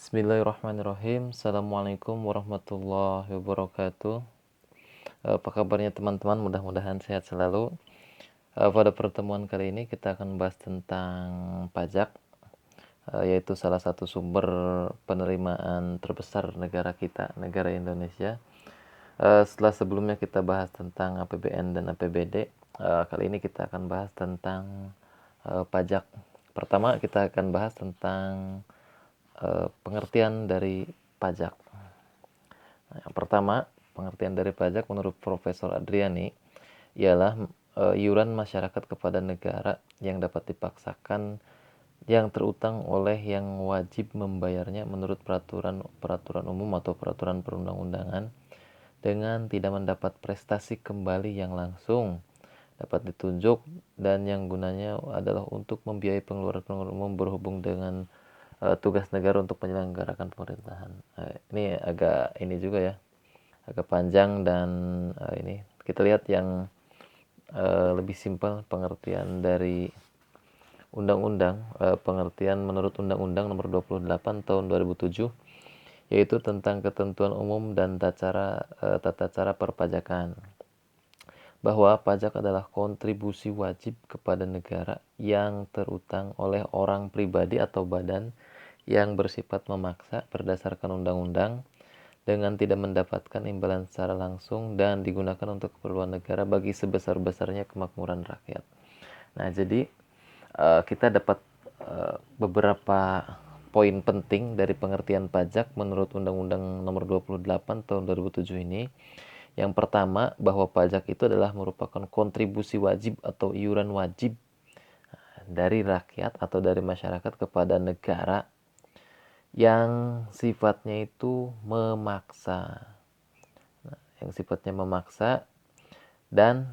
Bismillahirrahmanirrahim. Assalamualaikum warahmatullahi wabarakatuh. Apa kabarnya teman-teman? Mudah-mudahan sehat selalu. Pada pertemuan kali ini kita akan bahas tentang pajak, yaitu salah satu sumber penerimaan terbesar negara kita, negara Indonesia. Setelah sebelumnya kita bahas tentang APBN dan APBD, kali ini kita akan bahas tentang pajak. Pertama kita akan bahas tentang pengertian dari pajak. Nah, yang pertama, pengertian dari pajak menurut Profesor Adriani ialah iuran masyarakat kepada negara yang dapat dipaksakan yang terutang oleh yang wajib membayarnya menurut peraturan umum atau peraturan perundang-undangan dengan tidak mendapat prestasi kembali yang langsung dapat ditunjuk dan yang gunanya adalah untuk membiayai pengeluaran umum berhubung dengan tugas negara untuk menyelenggarakan pemerintahan. Ini agak ini juga ya, agak panjang dan ini kita lihat yang lebih simpel pengertian dari undang-undang, pengertian menurut Undang-Undang Nomor 28 Tahun 2007, yaitu tentang ketentuan umum dan tata cara perpajakan. Bahwa pajak adalah kontribusi wajib kepada negara yang terutang oleh orang pribadi atau badan yang bersifat memaksa berdasarkan undang-undang dengan tidak mendapatkan imbalan secara langsung dan digunakan untuk keperluan negara bagi sebesar-besarnya kemakmuran rakyat. Nah, jadi kita dapat beberapa poin penting dari pengertian pajak menurut Undang-Undang Nomor 28 Tahun 2007 ini. Yang pertama, bahwa pajak itu adalah merupakan kontribusi wajib atau iuran wajib dari rakyat atau dari masyarakat kepada negara yang sifatnya itu memaksa. Nah, yang sifatnya memaksa dan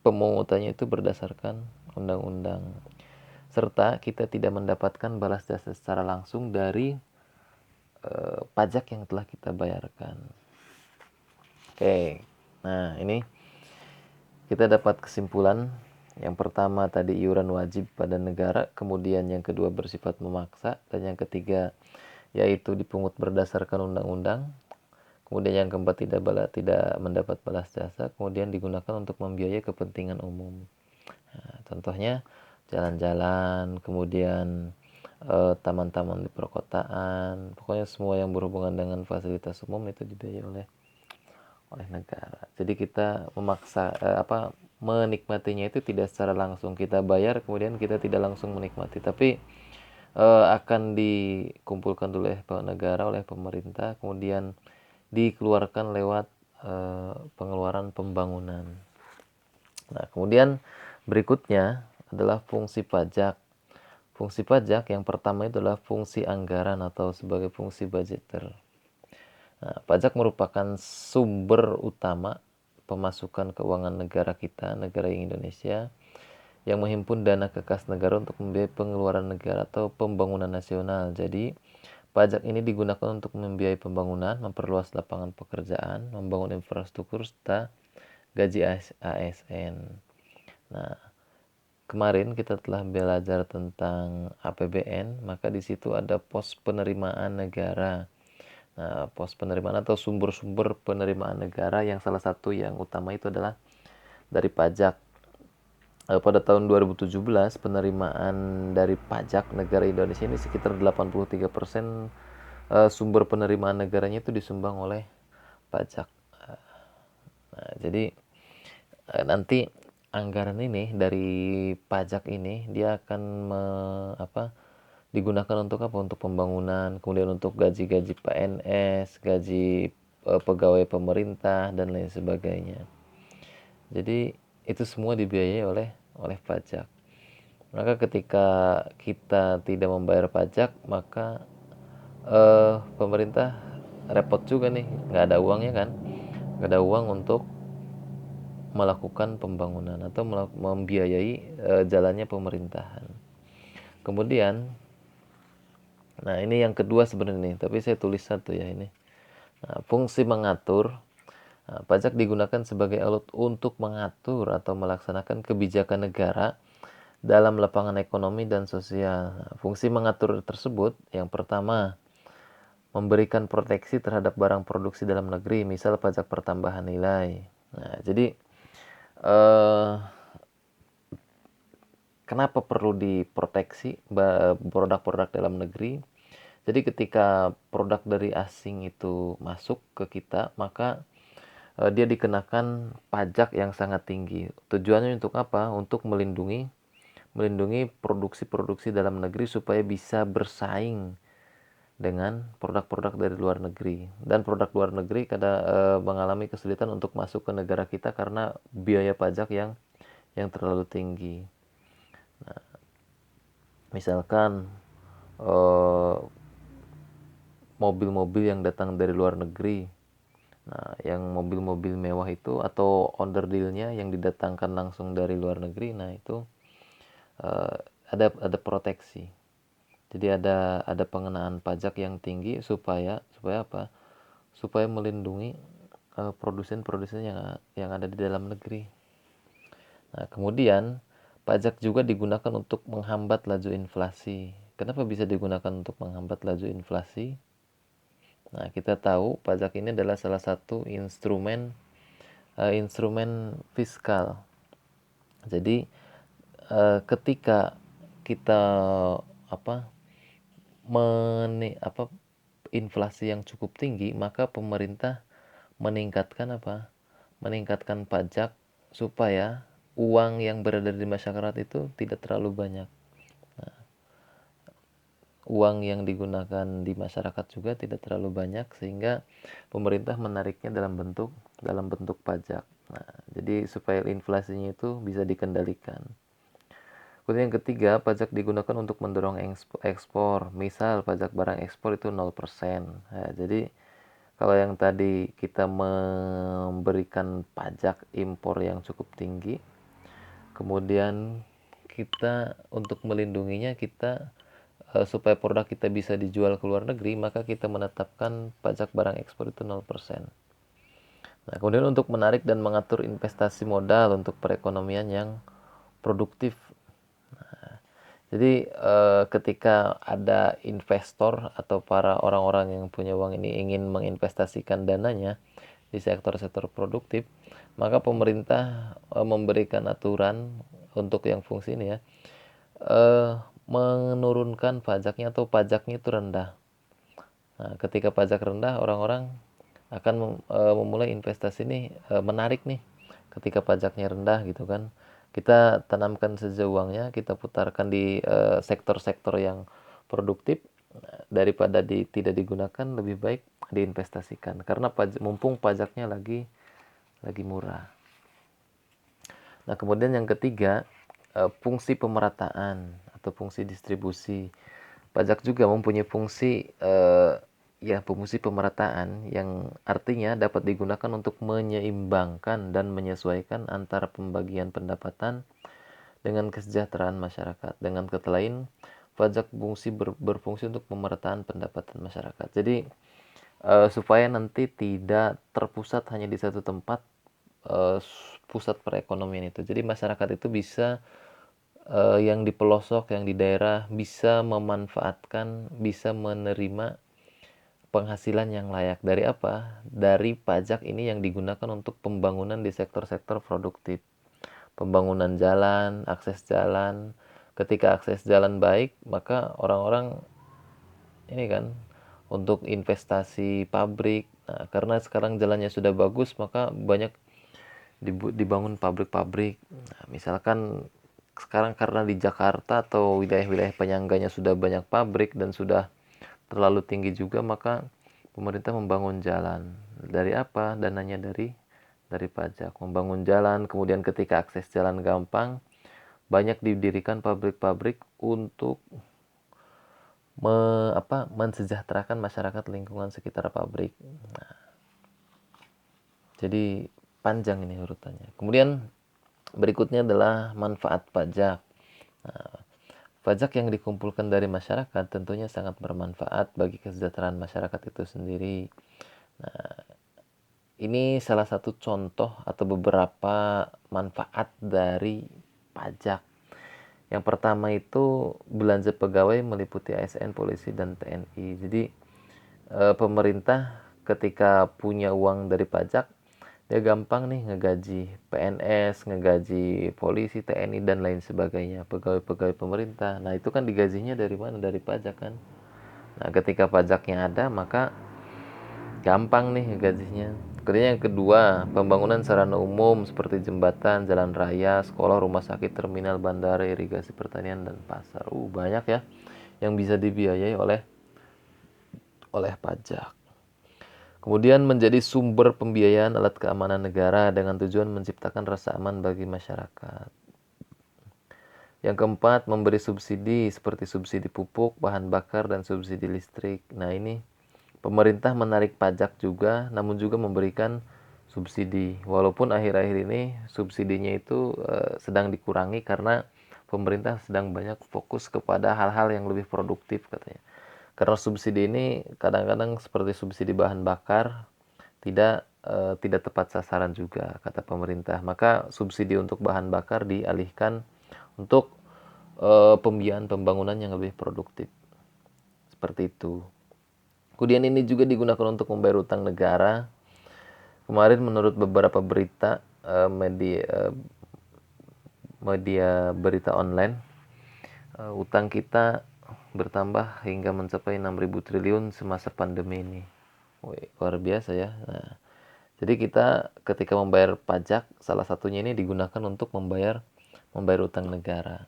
pemungutannya itu berdasarkan undang-undang. Serta kita tidak mendapatkan balas jasa secara langsung dari pajak yang telah kita bayarkan. Oke. Nah, ini kita dapat kesimpulan. Yang pertama tadi iuran wajib pada negara, kemudian yang kedua bersifat memaksa, dan yang ketiga yaitu dipungut berdasarkan undang-undang. Kemudian yang keempat tidak mendapat balas jasa, kemudian digunakan untuk membiayai kepentingan umum. Nah, contohnya jalan-jalan, kemudian taman-taman di perkotaan, pokoknya semua yang berhubungan dengan fasilitas umum itu dibiayai oleh negara. Jadi kita memaksa menikmatinya itu tidak secara langsung, kita bayar kemudian kita tidak langsung menikmati, tapi akan dikumpulkan dulu oleh negara, oleh pemerintah, kemudian dikeluarkan lewat pengeluaran pembangunan. Nah, kemudian berikutnya adalah fungsi pajak. Fungsi pajak yang pertama itu adalah fungsi anggaran atau sebagai fungsi budgeter. Nah, pajak merupakan sumber utama pemasukan keuangan negara kita, negara Indonesia, yang menghimpun dana ke kas negara untuk membiayai pengeluaran negara atau pembangunan nasional. Jadi, pajak ini digunakan untuk membiayai pembangunan, memperluas lapangan pekerjaan, membangun infrastruktur, serta gaji ASN. Nah, kemarin kita telah belajar tentang APBN, maka di situ ada pos penerimaan negara. Nah, pos penerimaan atau sumber-sumber penerimaan negara yang salah satu yang utama itu adalah dari pajak. Pada tahun 2017 penerimaan dari pajak negara Indonesia ini sekitar 83% sumber penerimaan negaranya itu disumbang oleh pajak. Nah, jadi nanti anggaran ini dari pajak ini dia akan digunakan untuk apa? Untuk pembangunan, kemudian untuk gaji-gaji PNS, gaji pegawai pemerintah dan lain sebagainya. Jadi itu semua dibiayai oleh pajak. Maka ketika kita tidak membayar pajak, maka pemerintah repot juga nih, nggak ada uangnya kan, nggak ada uang untuk melakukan pembangunan atau membiayai jalannya pemerintahan. Kemudian, nah ini yang kedua sebenarnya nih, tapi saya tulis satu ya ini. Nah, fungsi mengatur. Nah, pajak digunakan sebagai alat untuk mengatur atau melaksanakan kebijakan negara dalam lapangan ekonomi dan sosial. Nah, fungsi mengatur tersebut yang pertama, memberikan proteksi terhadap barang produksi dalam negeri, misal pajak pertambahan nilai. Nah, jadi eh, kenapa perlu diproteksi produk-produk dalam negeri? Jadi ketika produk dari asing itu masuk ke kita, maka dia dikenakan pajak yang sangat tinggi. Tujuannya untuk apa? Untuk melindungi produksi-produksi dalam negeri supaya bisa bersaing dengan produk-produk dari luar negeri. Dan produk luar negeri kadang mengalami kesulitan untuk masuk ke negara kita karena biaya pajak yang terlalu tinggi. Misalkan eh, mobil-mobil yang datang dari luar negeri. Nah, yang mobil-mobil mewah itu atau onderdilnya yang didatangkan langsung dari luar negeri, nah itu eh, ada proteksi. Jadi ada pengenaan pajak yang tinggi supaya apa? Supaya melindungi produsen-produsen yang ada di dalam negeri. Nah, kemudian pajak juga digunakan untuk menghambat laju inflasi. Kenapa bisa digunakan untuk menghambat laju inflasi? Nah, kita tahu pajak ini adalah salah satu instrumen fiskal. Jadi ketika kita apa apa inflasi yang cukup tinggi, maka pemerintah meningkatkan meningkatkan pajak supaya uang yang beredar di masyarakat itu tidak terlalu banyak. Uang yang digunakan di masyarakat juga tidak terlalu banyak sehingga pemerintah menariknya dalam bentuk pajak. Nah, jadi supaya inflasinya itu bisa dikendalikan. Kemudian yang ketiga, pajak digunakan untuk mendorong ekspor. Misal pajak barang ekspor itu 0%. Nah, jadi kalau yang tadi kita memberikan pajak impor yang cukup tinggi, kemudian kita untuk melindunginya supaya produk kita bisa dijual ke luar negeri, maka kita menetapkan pajak barang ekspor itu 0%. Nah, kemudian untuk menarik dan mengatur investasi modal untuk perekonomian yang produktif. Jadi ketika ada investor atau para orang-orang yang punya uang ini ingin menginvestasikan dananya di sektor-sektor produktif, maka pemerintah memberikan aturan untuk yang fungsi ini ya, menurunkan pajaknya atau pajaknya itu rendah. Nah, ketika pajak rendah, orang-orang akan memulai investasi ini menarik nih. Ketika pajaknya rendah gitu kan, kita tanamkan saja uangnya, kita putarkan di sektor-sektor yang produktif daripada tidak digunakan, lebih baik diinvestasikan karena mumpung pajaknya lagi murah. Nah, kemudian yang ketiga, fungsi pemerataan atau fungsi distribusi. Pajak juga mempunyai fungsi pemerataan yang artinya dapat digunakan untuk menyeimbangkan dan menyesuaikan antara pembagian pendapatan dengan kesejahteraan masyarakat. Dengan kata lain, pajak berfungsi untuk pemerataan pendapatan masyarakat. Jadi supaya nanti tidak terpusat hanya di satu tempat pusat perekonomian itu. Jadi masyarakat itu bisa yang di pelosok, yang di daerah bisa memanfaatkan, bisa menerima penghasilan yang layak. Dari apa? Dari pajak ini yang digunakan untuk pembangunan di sektor-sektor produktif. Pembangunan jalan, akses jalan. Ketika akses jalan baik, maka orang-orang ini kan untuk investasi pabrik. Nah, karena sekarang jalannya sudah bagus, maka banyak dibangun pabrik-pabrik. Nah, misalkan sekarang karena di Jakarta atau wilayah-wilayah penyangganya sudah banyak pabrik dan sudah terlalu tinggi juga, maka pemerintah membangun jalan. Dari apa? Dananya dari pajak. Membangun jalan, kemudian ketika akses jalan gampang, banyak didirikan pabrik-pabrik untuk mensejahterakan masyarakat lingkungan sekitar pabrik. Nah, jadi panjang ini urutannya. Kemudian berikutnya adalah manfaat pajak. Nah, pajak yang dikumpulkan dari masyarakat tentunya sangat bermanfaat bagi kesejahteraan masyarakat itu sendiri. Nah, ini salah satu contoh atau beberapa manfaat dari pajak. Yang pertama itu belanja pegawai meliputi ASN, polisi, dan TNI. Jadi pemerintah ketika punya uang dari pajak, dia gampang nih ngegaji PNS, ngegaji polisi, TNI, dan lain sebagainya, pegawai-pegawai pemerintah. Nah, itu kan digajinya dari mana? Dari pajak kan. Nah, ketika pajaknya ada, maka gampang nih ngegajinya. Kemudian yang kedua, pembangunan sarana umum seperti jembatan, jalan raya, sekolah, rumah sakit, terminal, bandara, irigasi, pertanian, dan pasar. Banyak ya yang bisa dibiayai oleh pajak. Kemudian menjadi sumber pembiayaan alat keamanan negara dengan tujuan menciptakan rasa aman bagi masyarakat. Yang keempat, memberi subsidi seperti subsidi pupuk, bahan bakar, dan subsidi listrik. Nah, ini pemerintah menarik pajak juga, namun juga memberikan subsidi. Walaupun akhir-akhir ini subsidinya itu sedang dikurangi karena pemerintah sedang banyak fokus kepada hal-hal yang lebih produktif katanya. Karena subsidi ini kadang-kadang seperti subsidi bahan bakar tidak tepat sasaran juga kata pemerintah. Maka subsidi untuk bahan bakar dialihkan untuk pembiayaan pembangunan yang lebih produktif. Seperti itu. Kemudian ini juga digunakan untuk membayar utang negara. Kemarin menurut beberapa berita media berita online, utang kita bertambah hingga mencapai 6.000 triliun semasa pandemi ini. Luar biasa ya. Nah, jadi kita ketika membayar pajak, salah satunya ini digunakan untuk membayar utang negara.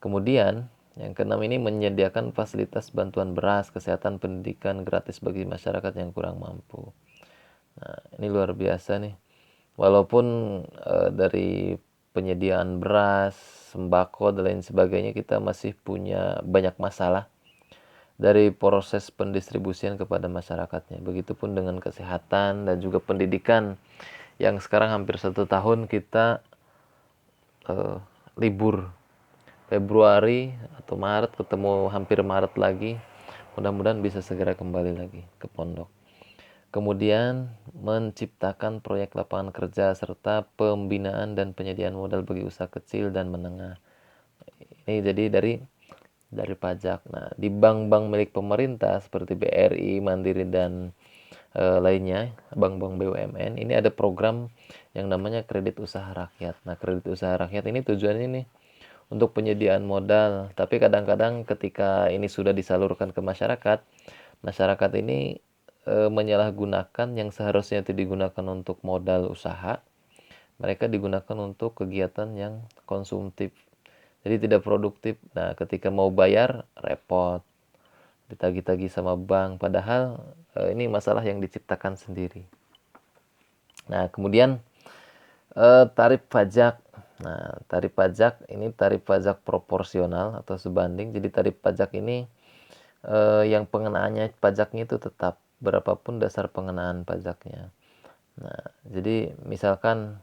Kemudian yang keenam ini menyediakan fasilitas bantuan beras, kesehatan, pendidikan gratis bagi masyarakat yang kurang mampu. Nah, ini luar biasa nih. Walaupun dari penyediaan beras, sembako, dan lain sebagainya kita masih punya banyak masalah dari proses pendistribusian kepada masyarakatnya. Begitupun dengan kesehatan dan juga pendidikan yang sekarang hampir 1 tahun kita libur. Februari atau Maret ketemu hampir Maret lagi. Mudah-mudahan bisa segera kembali lagi ke pondok. Kemudian menciptakan proyek lapangan kerja serta pembinaan dan penyediaan modal bagi usaha kecil dan menengah. Ini jadi dari pajak. Nah, di bank-bank milik pemerintah seperti BRI, Mandiri, dan lainnya, bank-bank BUMN, ini ada program yang namanya kredit usaha rakyat. Nah, kredit usaha rakyat ini tujuannya nih untuk penyediaan modal. Tapi kadang-kadang ketika ini sudah disalurkan ke masyarakat, masyarakat ini menyalahgunakan yang seharusnya itu digunakan untuk modal usaha, mereka digunakan untuk kegiatan yang konsumtif. Jadi tidak produktif. Nah, ketika mau bayar repot, ditagih-tagih sama bank, padahal ini masalah yang diciptakan sendiri. Nah, kemudian tarif pajak. Nah, tarif pajak ini tarif pajak proporsional atau sebanding. Jadi tarif pajak ini yang pengenaannya pajaknya itu tetap berapapun dasar pengenaan pajaknya. Nah, jadi misalkan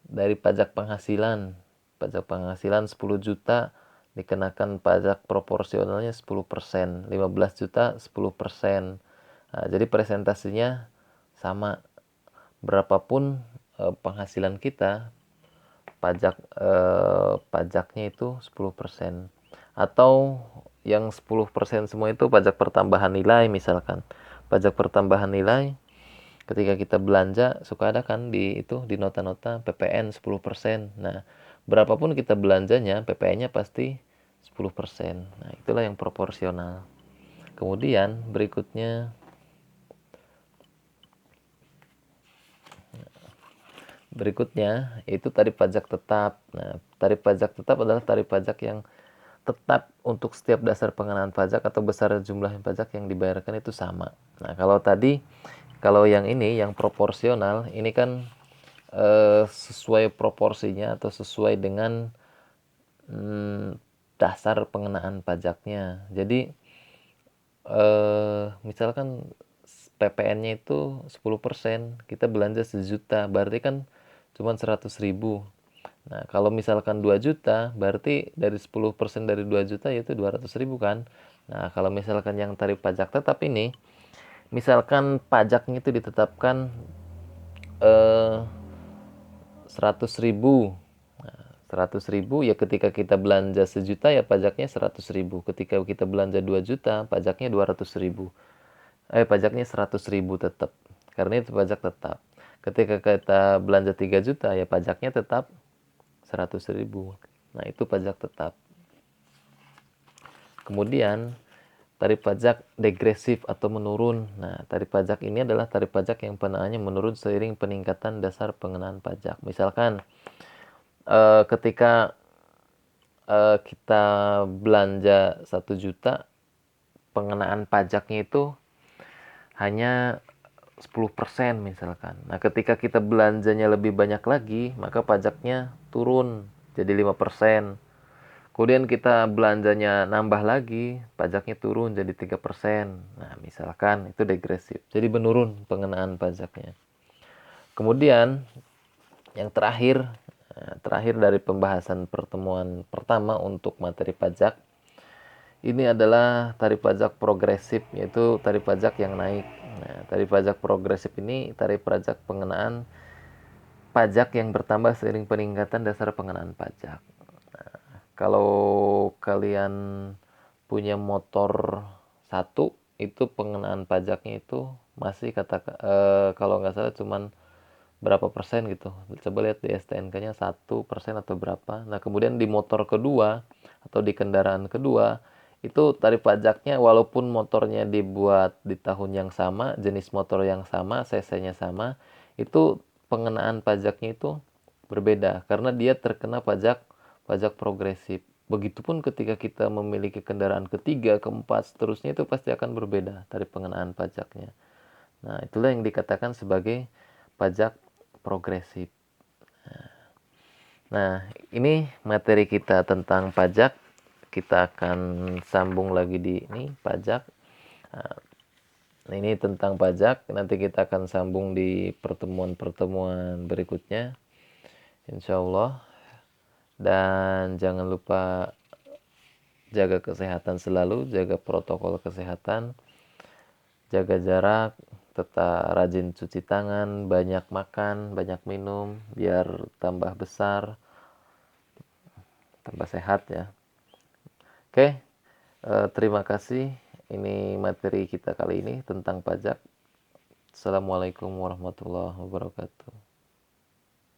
dari pajak penghasilan 10 juta dikenakan pajak proporsionalnya 10%, 15 juta 10%. Nah, jadi presentasinya sama, berapapun penghasilan kita, pajaknya itu 10%. Atau yang 10% semua itu pajak pertambahan nilai misalkan. Pajak pertambahan nilai ketika kita belanja suka ada kan di nota-nota PPN 10%. Nah, berapapun kita belanjanya, PPN-nya pasti 10%. Nah, itulah yang proporsional. Kemudian berikutnya itu tarif pajak tetap. Nah, tarif pajak tetap adalah tarif pajak yang tetap untuk setiap dasar pengenaan pajak atau besar jumlah pajak yang dibayarkan itu sama. Nah, kalau yang ini yang proporsional ini kan sesuai proporsinya atau sesuai dengan dasar pengenaan pajaknya. Jadi misalkan PPN-nya itu 10%, kita belanja 1 juta, berarti kan cuma 100.000. Nah, kalau misalkan 2 juta, berarti dari 10% dari 2 juta yaitu 200.000 kan. Nah, kalau misalkan yang tarif pajak tetap ini, misalkan pajaknya itu ditetapkan 100.000. 100.000 ya ketika kita belanja 1 juta ya pajaknya 100.000. Ketika kita belanja 2 juta pajaknya 200.000. Pajaknya 100.000 tetap. Karena itu pajak tetap. Ketika kita belanja 3 juta ya pajaknya tetap 100.000. Nah, itu pajak tetap. Kemudian tarif pajak degresif atau menurun. Nah, tarif pajak ini adalah tarif pajak yang penaannya menurun seiring peningkatan dasar pengenaan pajak. Misalkan ketika kita belanja 1 juta, pengenaan pajaknya itu hanya 10% misalkan. Nah, ketika kita belanjanya lebih banyak lagi, maka pajaknya turun jadi 5%. Kemudian kita belanjanya nambah lagi, pajaknya turun jadi 3%. Nah, misalkan itu degresif. Jadi menurun pengenaan pajaknya. Kemudian yang terakhir dari pembahasan pertemuan pertama untuk materi pajak, ini adalah tarif pajak progresif, yaitu tarif pajak yang naik. Nah, tarif pajak progresif ini tarif pajak pengenaan pajak yang bertambah seiring peningkatan dasar pengenaan pajak. Kalau kalian punya motor satu, itu pengenaan pajaknya itu masih kalau nggak salah cuman berapa persen gitu. Coba lihat di STNK-nya 1% atau berapa. Nah, kemudian di motor kedua atau di kendaraan kedua, itu tarif pajaknya walaupun motornya dibuat di tahun yang sama, jenis motor yang sama, cc-nya sama, itu pengenaan pajaknya itu berbeda karena dia terkena pajak progresif. Begitupun ketika kita memiliki kendaraan ketiga, keempat, seterusnya itu pasti akan berbeda tarif pengenaan pajaknya. Nah, itulah yang dikatakan sebagai pajak progresif. Nah, ini materi kita tentang pajak. Kita akan sambung lagi di ini pajak. Nah, ini tentang pajak. Nanti kita akan sambung di pertemuan-pertemuan berikutnya, insya Allah. Dan jangan lupa jaga kesehatan selalu, jaga protokol kesehatan, jaga jarak, tetap rajin cuci tangan, banyak makan, banyak minum, biar tambah besar, tambah sehat ya. Oke, terima kasih. Ini materi kita kali ini tentang pajak. Assalamualaikum warahmatullahi wabarakatuh.